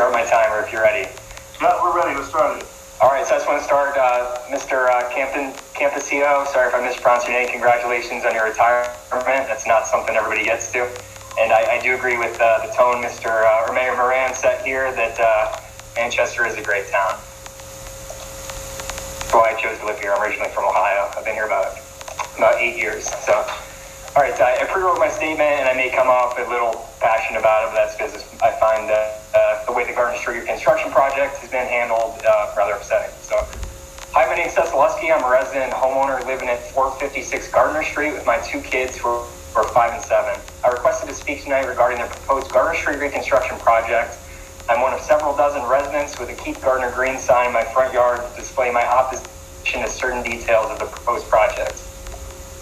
start my timer if you're ready. Yeah, we're ready. Let's start it. All right, so I just want to start, Mr. Campesio, sorry if I mispronounced your name. Congratulations on your retirement. That's not something everybody gets to. And I do agree with the tone Mayor Moran set here that Manchester is a great town. That's why I chose to live here. I'm originally from Ohio. I've been here about 8 years. So, all right, I pre-wrote my statement, and I may come off a little passionate about it, but that's because I find the way the Gardner Street construction project has been handled rather upsetting. So, hi, my name is Seth. I'm a resident homeowner living at 456 Gardner Street with my 2 kids who are 5 and 7. I requested to speak tonight regarding the proposed Gardner Street reconstruction project. I'm one of several dozen residents with a Keep Gardner Green sign in my front yard to display my opposition to certain details of the proposed project.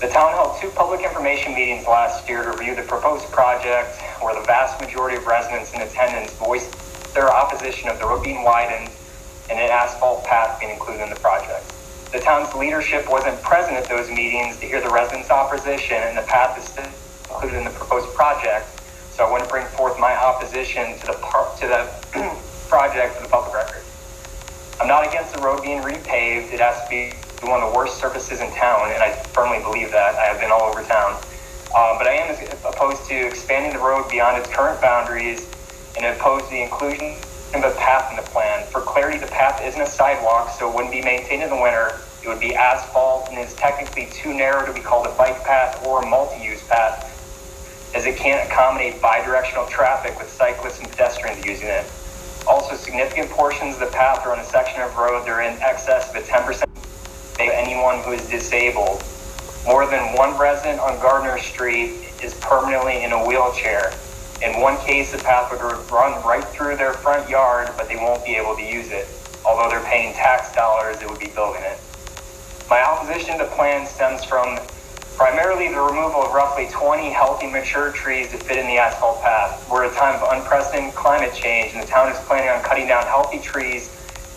The town held 2 public information meetings last year to review the proposed project, where the vast majority of residents in attendance voiced their opposition of the road being widened and an asphalt path being included in the project. The town's leadership wasn't present at those meetings to hear the residents' opposition, and the path is still included in the proposed project. So I want to bring forth my opposition to the project for the public record. I'm not against the road being repaved. It has to be one of the worst surfaces in town, and I firmly believe that. I have been all over town. But I am opposed to expanding the road beyond its current boundaries and opposed to the inclusion of a path in the plan. For clarity, the path isn't a sidewalk, so it wouldn't be maintained in the winter. It would be asphalt and is technically too narrow to be called a bike path or a multi-use path, as it can't accommodate bi-directional traffic with cyclists and pedestrians using it. Also, significant portions of the path are on a section of road that are in excess of a 10% of anyone who is disabled. More than one resident on Gardner Street is permanently in a wheelchair. In one case, the path would run right through their front yard, but they won't be able to use it. Although they're paying tax dollars, it would be building it. My opposition to the plan stems from primarily the removal of roughly 20 healthy, mature trees to fit in the asphalt path. We're at a time of unprecedented climate change, and the town is planning on cutting down healthy trees,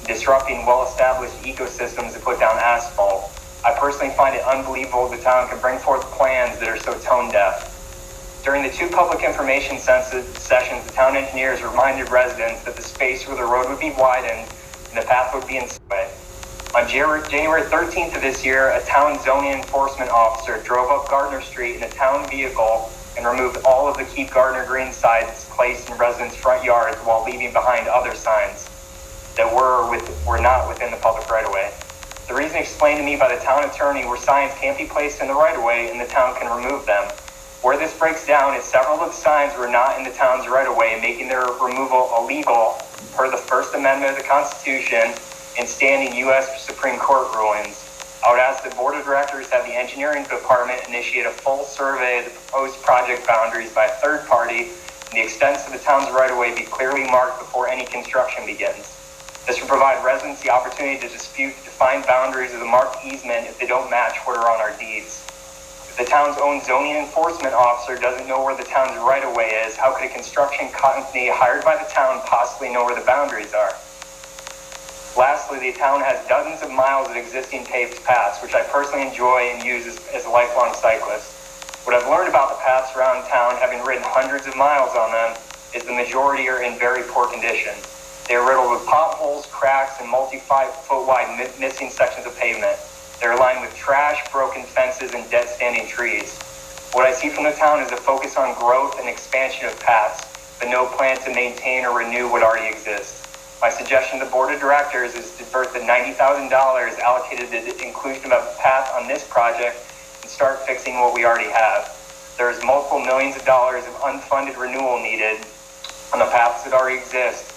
disrupting well-established ecosystems to put down asphalt. I personally find it unbelievable the town can bring forth plans that are so tone-deaf. During the 2 public information sessions, the town engineers reminded residents that the space where the road would be widened and the path would be in way. On January 13th of this year, a town zoning enforcement officer drove up Gardner Street in a town vehicle and removed all of the Keep Gardner Green signs placed in residents' front yards while leaving behind other signs that were not within the public right-of-way. The reason explained to me by the town attorney were signs can't be placed in the right-of-way and the town can remove them. Where this breaks down is several of the signs were not in the town's right-of-way, making their removal illegal per the First Amendment of the Constitution and standing U.S. Supreme Court rulings. I would ask the Board of Directors have the engineering department initiate a full survey of the proposed project boundaries by a third party and the extents of the town's right-of-way be clearly marked before any construction begins. This will provide residents the opportunity to dispute the defined boundaries of the marked easement if they don't match what are on our deeds. If the town's own zoning enforcement officer doesn't know where the town's right-of-way is, how could a construction company hired by the town possibly know where the boundaries are? Lastly, the town has dozens of miles of existing paved paths, which I personally enjoy and use as a lifelong cyclist. What I've learned about the paths around town, having ridden hundreds of miles on them, is the majority are in very poor condition. They are riddled with potholes, cracks, and multi-5-foot wide missing sections of pavement. They're lined with trash, broken fences, and dead standing trees. What I see from the town is a focus on growth and expansion of paths, but no plan to maintain or renew what already exists. My suggestion to the Board of Directors is to divert the $90,000 allocated to the inclusion of a path on this project and start fixing what we already have. There's multiple millions of dollars of unfunded renewal needed on the paths that already exist.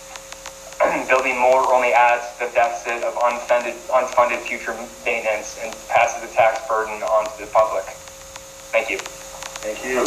Building more only adds to the deficit of unfunded future maintenance and passes the tax burden on to the public. Thank you. Thank you.